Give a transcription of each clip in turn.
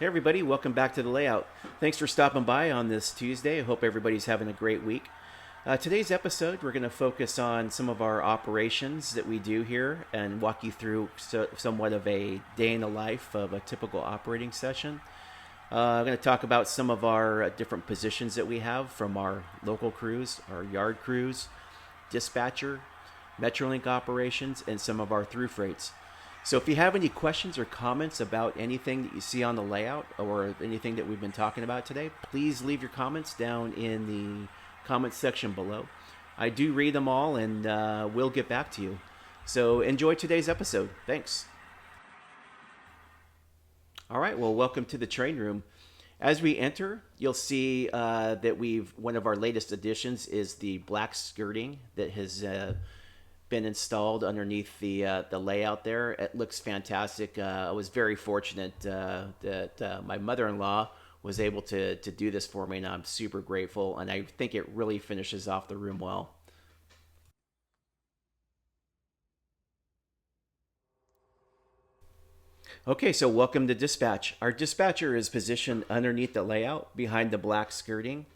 Hey everybody, welcome back to the layout. Thanks for stopping by on this Tuesday. I hope everybody's having a great week. Today's episode, we're going to focus on some of our operations that we do here and walk you through somewhat of a day in the life of a typical operating session. I'm going to talk about some of our different positions that we have from our local crews, our yard crews, dispatcher, Metrolink operations, and some of our through freights. So if you have any questions or comments about anything that you see on the layout or anything that we've been talking about today, please leave your comments down in the comments section below. I do read them all and we'll get back to you. So enjoy today's episode. Thanks. All right, well, welcome to the train room. As we enter, you'll see that one of our latest additions is the black skirting that has been installed underneath the layout there. It looks fantastic. I was very fortunate that my mother-in-law was able to do this for me, and I'm super grateful. And I think it really finishes off the room well. Okay, so welcome to dispatch. Our dispatcher is positioned underneath the layout behind the black skirting.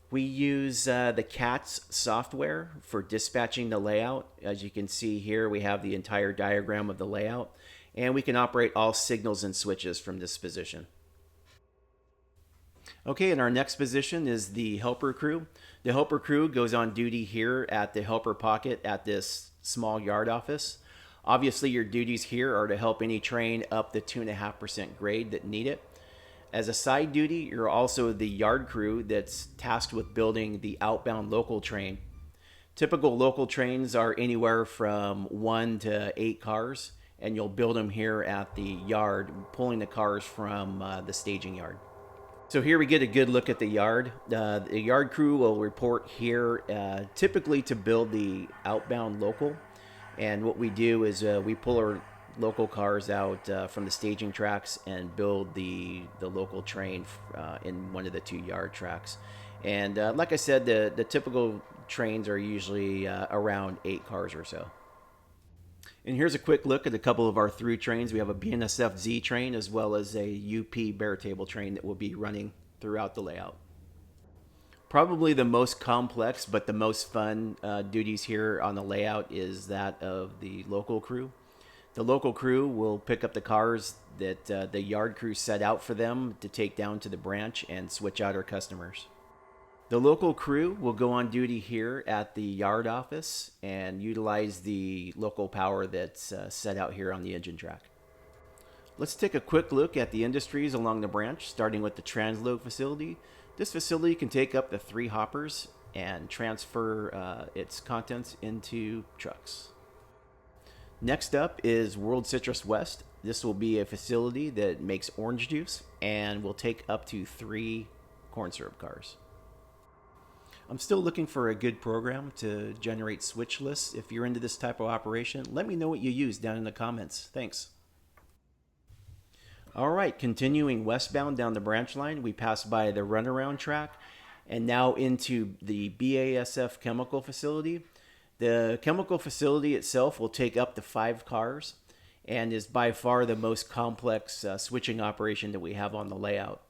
We use the CATS software for dispatching the layout. As you can see here, we have the entire diagram of the layout, and we can operate all signals and switches from this position. Okay, and our next position is the helper crew. The helper crew goes on duty here at the helper pocket at this small yard office. Obviously, your duties here are to help any train up the 2.5% grade that need it. As a side duty, you're also the yard crew that's tasked with building the outbound local train. Typical local trains are anywhere from 1 to 8 cars, and you'll build them here at the yard, pulling the cars from the staging yard. So here we get a good look at the yard. The yard crew will report here typically to build the outbound local. And what we do is we pull our local cars out from the staging tracks and build the local train in one of the 2 yard tracks. And like I said, the typical trains are usually around 8 cars or so. And here's a quick look at a couple of our through trains. We have a BNSF Z train as well as a UP bare table train that will be running throughout the layout. Probably the most complex but the most fun duties here on the layout is that of the local crew. The local crew will pick up the cars that the yard crew set out for them to take down to the branch and switch out our customers. The local crew will go on duty here at the yard office and utilize the local power that's set out here on the engine track. Let's take a quick look at the industries along the branch, starting with the transload facility. This facility can take up to 3 hoppers and transfer its contents into trucks. Next up is World Citrus West. This will be a facility that makes orange juice and will take up to 3 corn syrup cars. I'm still looking for a good program to generate switch lists. If you're into this type of operation, let me know what you use down in the comments. Thanks. All right, continuing westbound down the branch line, we pass by the runaround track and now into the BASF chemical facility. The chemical facility itself will take up to 5 cars and is by far the most complex switching operation that we have on the layout.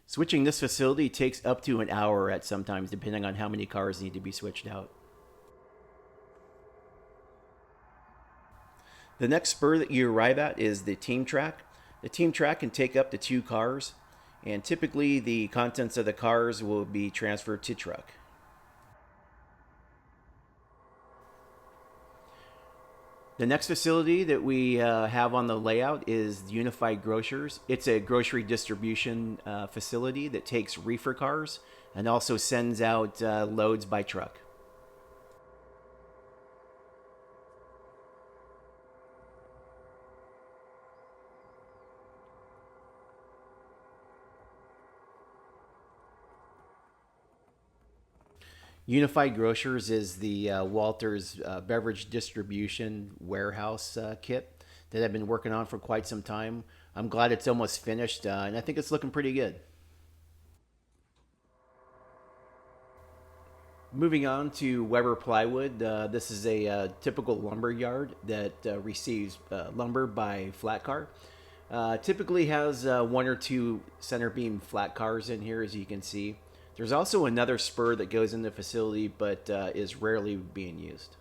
Switching this facility takes up to an hour at sometimes, depending on how many cars need to be switched out. The next spur that you arrive at is the team track. The team track can take up to 2 cars, and typically the contents of the cars will be transferred to truck. The next facility that we have on the layout is Unified Grocers. It's a grocery distribution facility that takes reefer cars and also sends out loads by truck. Unified Grocers is the Walters beverage distribution warehouse kit that I've been working on for quite some time. I'm glad it's almost finished, and I think it's looking pretty good. Moving on to Weber Plywood, this is a typical lumber yard that receives lumber by flat car. Typically has one or two center beam flat cars in here, as you can see. There's also another spur that goes in the facility, but is rarely being used.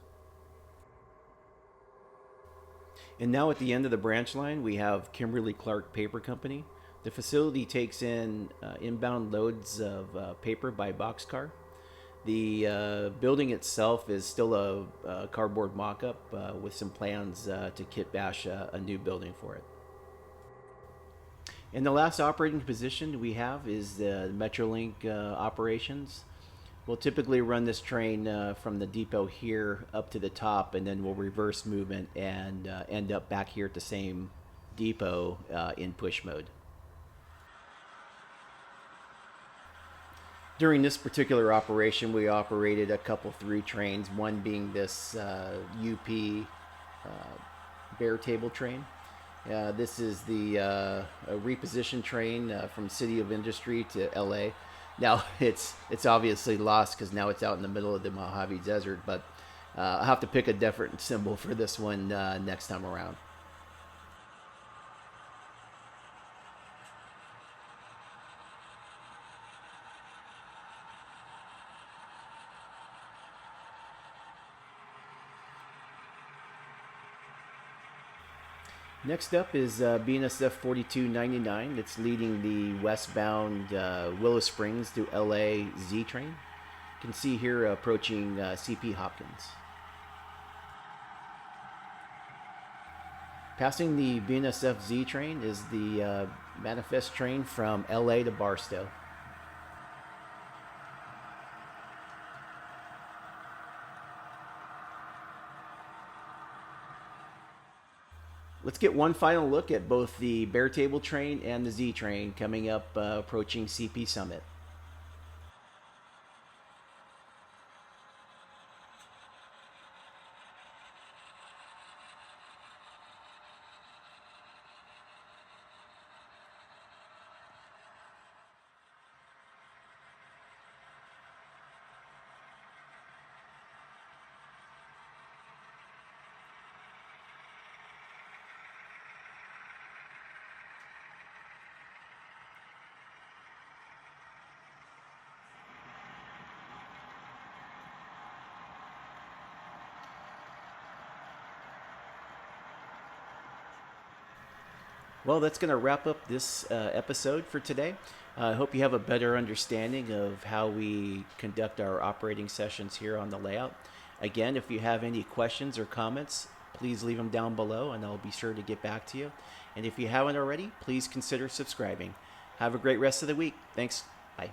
And now at the end of the branch line, we have Kimberly Clark Paper Company. The facility takes in inbound loads of paper by boxcar. The building itself is still a cardboard mock-up with some plans to kit bash a new building for it. And the last operating position we have is the Metrolink operations. We'll typically run this train from the depot here up to the top, and then we'll reverse movement and end up back here at the same depot in push mode. During this particular operation, we operated a couple through trains, one being this UP bare table train. This is the reposition train from City of Industry to LA. Now it's obviously lost because now it's out in the middle of the Mojave Desert, but I'll have to pick a different symbol for this one next time around. Next up is BNSF 4299. It's leading the westbound Willow Springs to LA Z train. You can see here approaching CP Hopkins. Passing the BNSF Z train is the manifest train from LA to Barstow. Let's get one final look at both the bare table train and the Z train coming up approaching CP Summit. Well, that's going to wrap up this episode for today. I hope you have a better understanding of how we conduct our operating sessions here on the layout. Again, if you have any questions or comments, please leave them down below and I'll be sure to get back to you. And if you haven't already, please consider subscribing. Have a great rest of the week. Thanks. Bye.